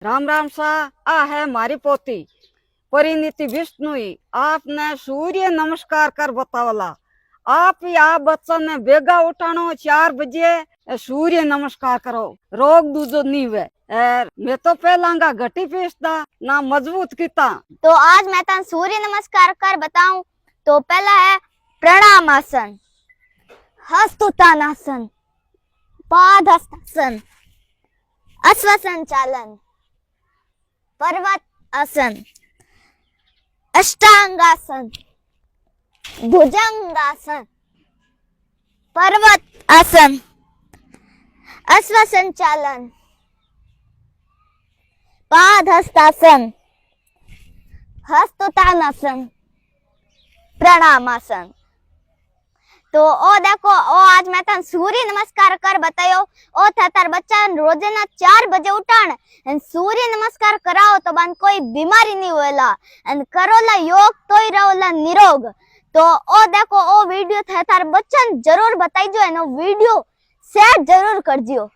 राम राम सा आ है मारी पोती परिणीति विष्णुई आपने सूर्य नमस्कार कर बतावला। आप ही आप बच्चा ने बेगा उठानो 4 बजे सूर्य नमस्कार करो रोग दूजो नहीं हुए। मैं तो पहलांगा घटी पीसदा ना मजबूत किता। तो आज मैं तन सूर्य नमस्कार कर बताऊं। तो पहला है प्रणाम आसन, हस्तोत्थानासन, पाद हस्तासन, अश्वसंचालन, पर्वत आसन, अष्टांगासन, भुजंगासन, पर्वत आसन, अश्वसंचालन, पाद हस्तासन, हस्तोत्थानासन, प्रणामासन। तो ओ देखो ओ आज मैं तन सूर्य नमस्कार कर बतायो। ओ था तार बच्चा रोजाना 4 बजे उठाण एन सूर्य नमस्कार कराओ तो बन कोई बीमारी नहीं होएला एन करोला योग तोय रहोला निरोग। तो ओ देखो ओ वीडियो था तार बच्चा जरूर बताई जो एनो वीडियो शेयर जरूर करजियो।